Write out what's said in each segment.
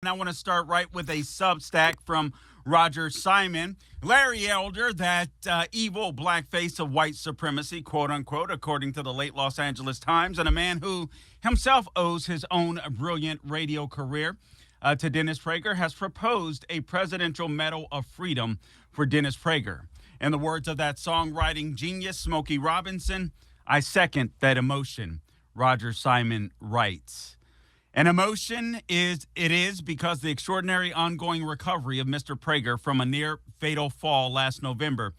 And I want to start right with a Substack from Roger Simon. Larry Elder, that evil blackface of white supremacy, quote unquote, according to the late Los Angeles Times, and a man who himself owes his own brilliant radio career to Dennis Prager, has proposed a Presidential Medal of Freedom for Dennis Prager. In the words of that songwriting genius, Smokey Robinson, I second that emotion, Roger Simon writes. An emotion it is because the extraordinary ongoing recovery of Mr. Prager from a near fatal fall last November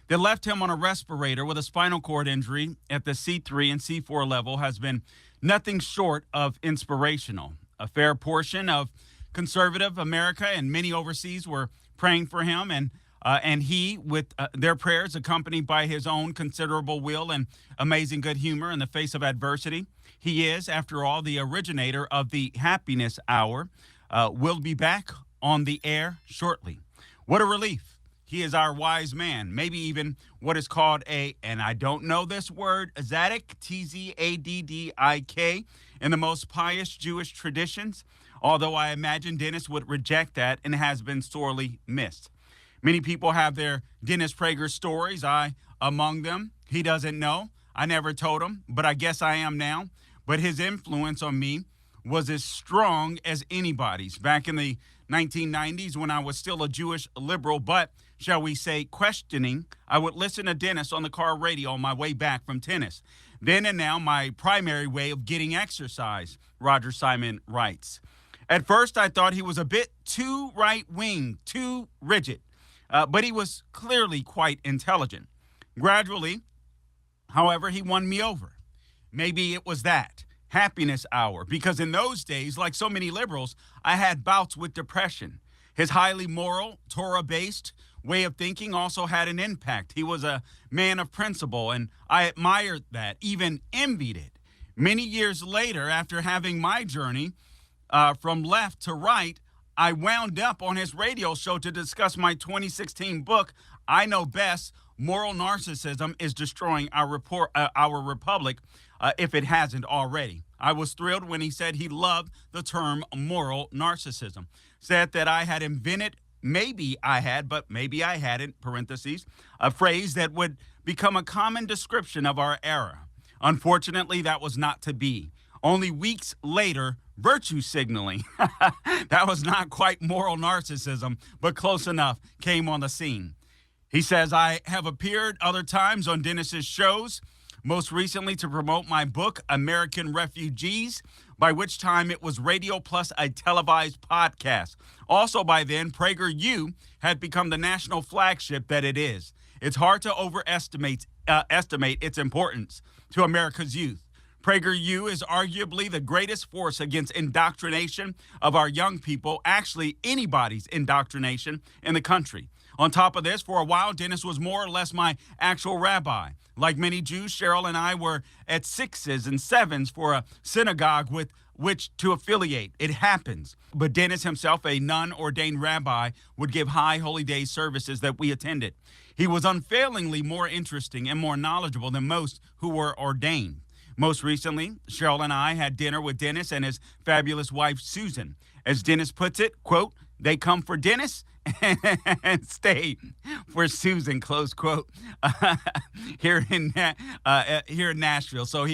that left him on a respirator with a spinal cord injury at the C3 and C4 level has been nothing short of inspirational. A fair portion of conservative America and many overseas were praying for him, and he, with their prayers accompanied by his own considerable will and amazing good humor in the face of adversity. He is, after all, the originator of the Happiness Hour. Will be back on the air shortly. What a relief. He is our wise man, maybe even what is called and I don't know this word, Tzaddik, Tzaddik, in the most pious Jewish traditions, although I imagine Dennis would reject that and has been sorely missed. Many people have their Dennis Prager stories, I among them. He doesn't know. I never told him, but I guess I am now. But his influence on me was as strong as anybody's. Back in the 1990s, when I was still a Jewish liberal, but shall we say questioning, I would listen to Dennis on the car radio on my way back from tennis. Then and now, my primary way of getting exercise, Roger Simon writes. At first, I thought he was a bit too right-wing, too rigid. But he was clearly quite intelligent. Gradually, however, he won me over. Maybe it was that Happiness Hour, because in those days, like so many liberals, I had bouts with depression. His highly moral, Torah-based way of thinking also had an impact. He was a man of principle, and I admired that, even envied it. Many years later, after having my journey from left to right, I wound up on his radio show to discuss my 2016 book, I Know Best, Moral Narcissism is Destroying Our Republic, if it hasn't already. I was thrilled when he said he loved the term moral narcissism, said that I had invented, maybe I had, but maybe I hadn't, parentheses, a phrase that would become a common description of our era. Unfortunately, that was not to be. Only weeks later, virtue signaling, that was not quite moral narcissism, but close enough, came on the scene. He says, I have appeared other times on Dennis's shows, most recently to promote my book, American Refugees, by which time it was radio plus a televised podcast. Also by then, PragerU had become the national flagship that it is. It's hard to overestimate its importance to America's youth. PragerU is arguably the greatest force against indoctrination of our young people, actually anybody's indoctrination in the country. On top of this, for a while, Dennis was more or less my actual rabbi. Like many Jews, Cheryl and I were at 6s and 7s for a synagogue with which to affiliate. It happens. But Dennis himself, a non-ordained rabbi, would give high holy day services that we attended. He was unfailingly more interesting and more knowledgeable than most who were ordained. Most recently, Cheryl and I had dinner with Dennis and his fabulous wife, Susan. As Dennis puts it, quote, they come for Dennis and stay for Susan, close quote, here in Nashville. So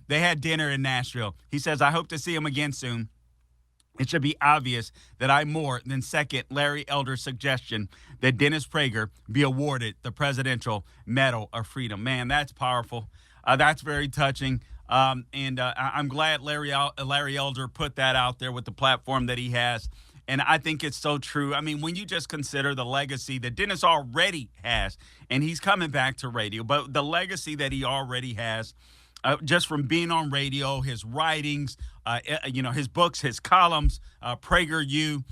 they had dinner in Nashville. He says, I hope to see him again soon. It should be obvious that I more than second Larry Elder's suggestion that Dennis Prager be awarded the Presidential Medal of Freedom. Man, that's powerful. That's very touching. I'm glad Larry Elder put that out there with the platform that he has. And I think it's so true. I mean, when you just consider the legacy that Dennis already has, and he's coming back to radio, but the legacy that he already has, just from being on radio, his writings, his books, his columns, PragerU,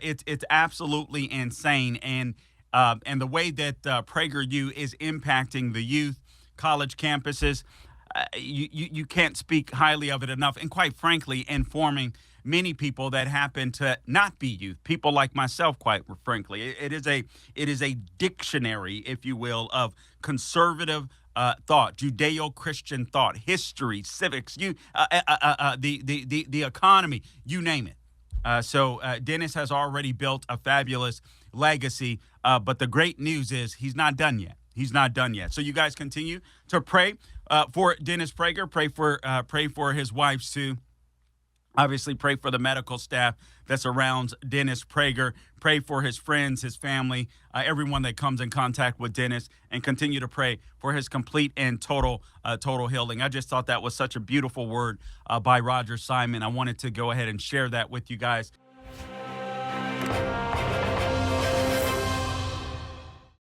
it's absolutely insane. And the way that PragerU is impacting the youth, college campuses, you can't speak highly of it enough. And quite frankly, informing many people that happen to not be youth, people like myself, quite frankly. It is a dictionary, if you will, of conservative thought, Judeo-Christian thought, history, civics, the economy, you name it. So Dennis has already built a fabulous legacy, but the great news is he's not done yet. He's not done yet. So you guys continue to pray for Dennis Prager. Pray for his wife Sue. Obviously, pray for the medical staff that surrounds Dennis Prager. Pray for his friends, his family, everyone that comes in contact with Dennis, and continue to pray for his complete and total healing. I just thought that was such a beautiful word by Roger Simon. I wanted to go ahead and share that with you guys.